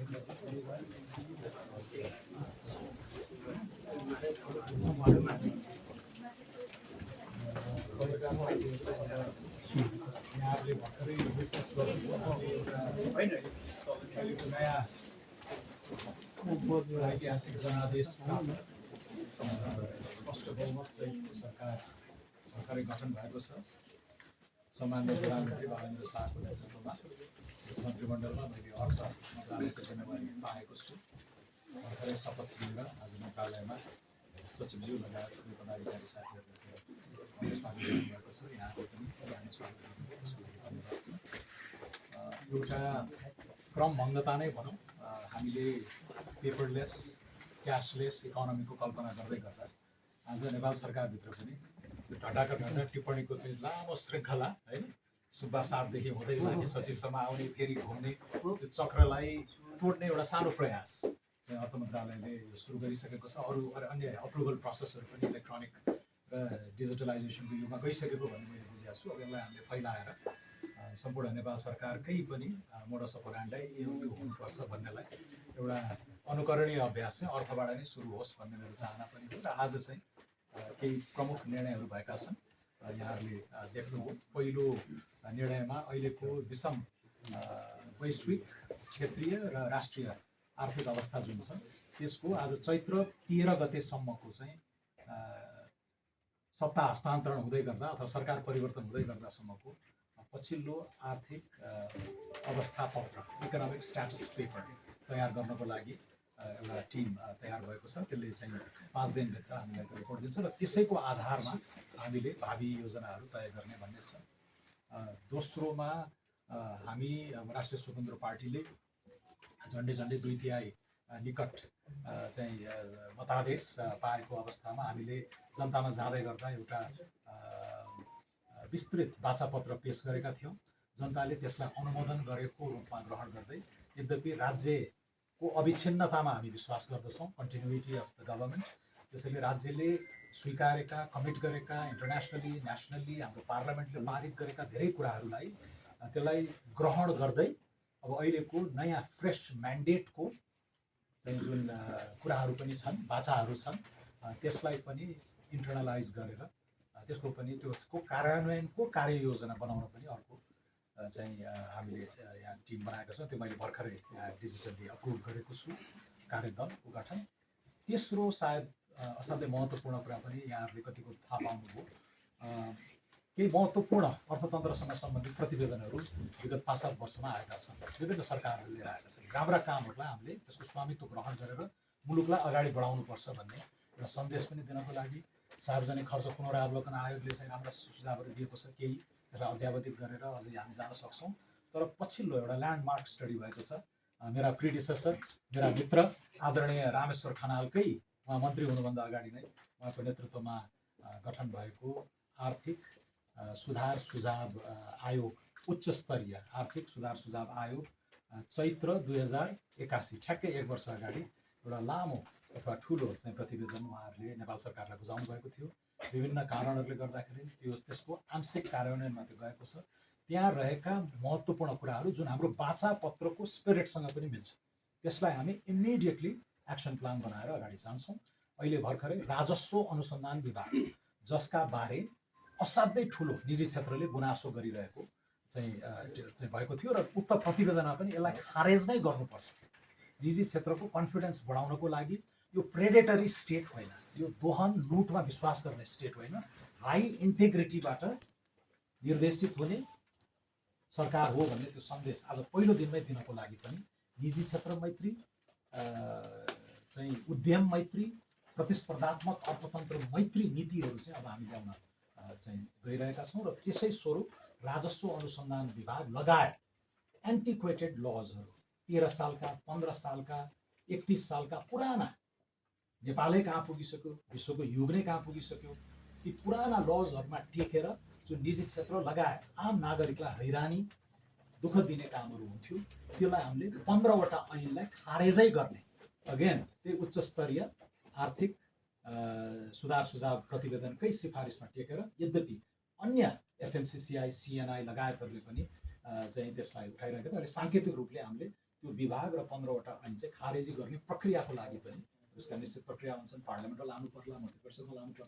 यहाँहरूले भर्खरै विटनेस गर्नुभयो अहिलेको नयाँ ऐतिहासिक जनादेश प्राप्त स्पष्ट बहुमत सहितको सरकार भर्खरै गठन भएको छ। सम्माननीय प्रधानमन्त्री बालेन्द्र शाहको नेतृत्वमा यस मन्त्रीमण्डलमा मैले अर्थ मन्त्रालयको जिम्मेवारी पाएको छु। भर्खरै शपथ लिएर आज मन्त्रालयमा सचिवज्यू लगायत सबै पदाधिकारी साथीहरूसँग स्वागत गर्नुभएको छ। यहाँले पनि यहाँले स्वागत गर्नुभएको छ, धन्यवाद छ। एउटा क्रमभङ्गता नै भनौँ, हामीले पेपरलेस क्यासलेस इकोनोमीको कल्पना गर्दै गर्दा आज नेपाल सरकारभित्र पनि त्यो ढड्डाका ढड्डा टिप्पणीको चाहिँ लामो श्रृङ्खला होइन, सुब्बा साहबदेखि हुँदै लाने सचिवसम्म आउने फेरि घुम्ने त्यो चक्रलाई तोड्ने एउटा सानो प्रयास चाहिँ अर्थ मन्त्रालयले सुरु गरिसकेको छ। अरू अन्य अप्रुभल प्रोसेसहरू पनि इलेक्ट्रोनिक र डिजिटलाइजेसनको युगमा गइसकेको भन्ने मैले बुझेको छु। अब यसलाई हामीले फैलाएर सम्पूर्ण नेपाल सरकारकै पनि मोडस अपरान्डी यो हुनुपर्छ भन्नेलाई एउटा अनुकरणीय अभ्यास चाहिँ अर्थबाट नै सुरु होस् भन्ने मेरो चाहना पनि हो। र आज चाहिँ केही प्रमुख निर्णयहरू भएका छन्, यहाँहरूले देख्नुभयो। पहिलो निर्णयमा अहिलेको विषम वैश्विक, क्षेत्रीय र राष्ट्रिय आर्थिक अवस्था जुन छ त्यसको आज चैत्र 13 गतेसम्मको चाहिँ सत्ता हस्तान्तरण हुँदै गर्दा अथवा सरकार परिवर्तन हुँदै गर्दासम्मको पछिल्लो आर्थिक अवस्था पत्र, इकोनोमिक स्ट्याटस पेपर तयार गर्नको लागि एउटा टिम तयार भएको छ। त्यसले चाहिँ 5 दिनभित्र हामीलाई त्यो रिपोर्ट दिन्छ र त्यसैको आधारमा हामीले भावी योजनाहरू तय गर्ने भन्ने छ। दोस्रोमा हामी राष्ट्रिय स्वतन्त्र पार्टीले झन्डै 2/3 निकट चाहिँ मतादेश पाएको अवस्थामा हामीले जनतामा जाँदै गर्दा एउटा विस्तृत वाचापत्र पेश गरेका थियौँ। जनताले त्यसलाई अनुमोदन गरेको रूपमा ग्रहण गर्दै, यद्यपि राज्यको अविच्छिन्नतामा हामी विश्वास गर्दछौँ, कन्टिन्युटी अफ द गभर्मेन्ट, त्यसैले राज्यले स्वीकारेका, कमिट गरेका, इन्टरनेसनली नेसनली हाम्रो पार्लियामेन्टले पारित गरेका धेरै कुराहरूलाई त्यसलाई ग्रहण गर्दै अब अहिलेको नयाँ फ्रेस म्यान्डेटको चाहिँ जुन कुराहरू पनि छन्, बाचाहरू छन्, त्यसलाई पनि इन्टर्नलाइज गरेर त्यसको पनि त्यसको कार्यान्वयनको कार्ययोजना बनाउन पनि अर्को चाहिँ हामीले यहाँ टिम बनाएका छौँ। त्यो मैले भर्खरै डिजिटल्ली अप्रुभ गरेको छु, कार्यदलको गठन। तेस्रो सायद असाध्यै महत्त्वपूर्ण कुरा पनि यहाँहरूले कतिको थाहा पाउनुभयो, केही महत्त्वपूर्ण अर्थतन्त्रसँग सम्बन्धित प्रतिवेदनहरू विगत 5-7 वर्षमा आएका छन्, विभिन्न सरकारहरूले लिएर आएका छन्। राम्रा कामहरूलाई हामीले त्यसको स्वामित्व ग्रहण गरेर मुलुकलाई अगाडि बढाउनुपर्छ भन्ने एउटा सन्देश पनि दिनको लागि सार्वजनिक खर्च पुनरावलोकन आयोगले चाहिँ राम्रा सुझावहरू दिएको छ। केही त्यसलाई अध्यावधिक गरेर अझै हामी जान सक्छौँ। तर पछिल्लो एउटा ल्यान्डमार्क स्टडी भएको छ, मेरा प्रिडिसेसर, मेरा मित्र आदरणीय रामेश्वर खनालकै, उहाँ मन्त्री हुनुभन्दा अगाडि नै उहाँको नेतृत्वमा गठन भएको आर्थिक सुधार सुझाव आयोग, उच्च स्तरीय आर्थिक सुधार सुझाव आयोग चैत्र 2081, ठ्याक्कै 1 वर्ष अगाडि एउटा लामो अथवा ठुलो चाहिँ प्रतिवेदन उहाँहरूले नेपाल सरकारलाई बुझाउनु भएको थियो। विभिन्न कारणहरूले गर्दाखेरि त्यसको आंशिक कार्यान्वयनमा त्यो गएको छ। त्यहाँ रहेका महत्त्वपूर्ण कुराहरू जुन हाम्रो बाचा पत्रको स्पिरिटसँग पनि मिल्छ, त्यसलाई हामी इमिडिएटली एक्सन प्लान बनाएर अगाडि जान्छौँ। अहिले भर्खरै राजस्व अनुसन्धान विभाग, जसका बारे असाध्यै ठुलो निजी क्षेत्रले गुनासो गरिरहेको चाहिँ भएको थियो र उक्त प्रतिवेदनमा पनि यसलाई खारेज नै गर्नुपर्छ। निजी क्षेत्रको कन्फिडेन्स बढाउनको लागि यो प्रेडेटरी स्टेट होइन, यो दोहन लुटमा विश्वास गर्ने स्टेट होइन, हाई इन्टेग्रिटीबाट निर्देशित हुने सरकार हो भन्ने त्यो सन्देश आज पहिलो दिनमै दिनको लागि पनि निजी क्षेत्र मैत्री, चाहिँ उद्यम मैत्री, प्रतिस्पर्धात्मक अर्थतन्त्र मैत्री नीतिहरू चाहिँ अब हामी ल्याउन चाहिँ गइरहेका छौँ। र त्यसै स्वरूप राजस्व अनुसन्धान विभाग लगायत एन्टिक्वेटेड लजहरू, 13 सालका, 15 सालका, 31 सालका पुराना, नेपालै कहाँ पुगिसक्यो, विश्वको युग नै कहाँ पुगिसक्यो, ती पुराना लजहरूमा टेकेर जुन निजी क्षेत्र लगायत आम नागरिकलाई हैरानी दुःख दिने कामहरू हुन्थ्यो, त्यसलाई हामीले 15वटा ऐनलाई खारेजै गर्ने, अगेन त्यही उच्च स्तरीय आर्थिक सुधार सुझाव प्रतिवेदनकै सिफारिसमा टेकेर, यद्यपि अन्य एफएनसिसिआई, सिएनआई लगायतहरूले पनि चाहिँ त्यसलाई उठाइरहेको थियो। अहिले साङ्केतिक रूपले हामीले त्यो विभाग र 15वटा ऐन चाहिँ खारेजी गर्ने प्रक्रियाको लागि पनि उसका निश्चित प्रक्रिया हुन्छन्। पार्लियामेन्टमा लानु पर्ला, मन्त्री परिषदमा लानु पर्ला।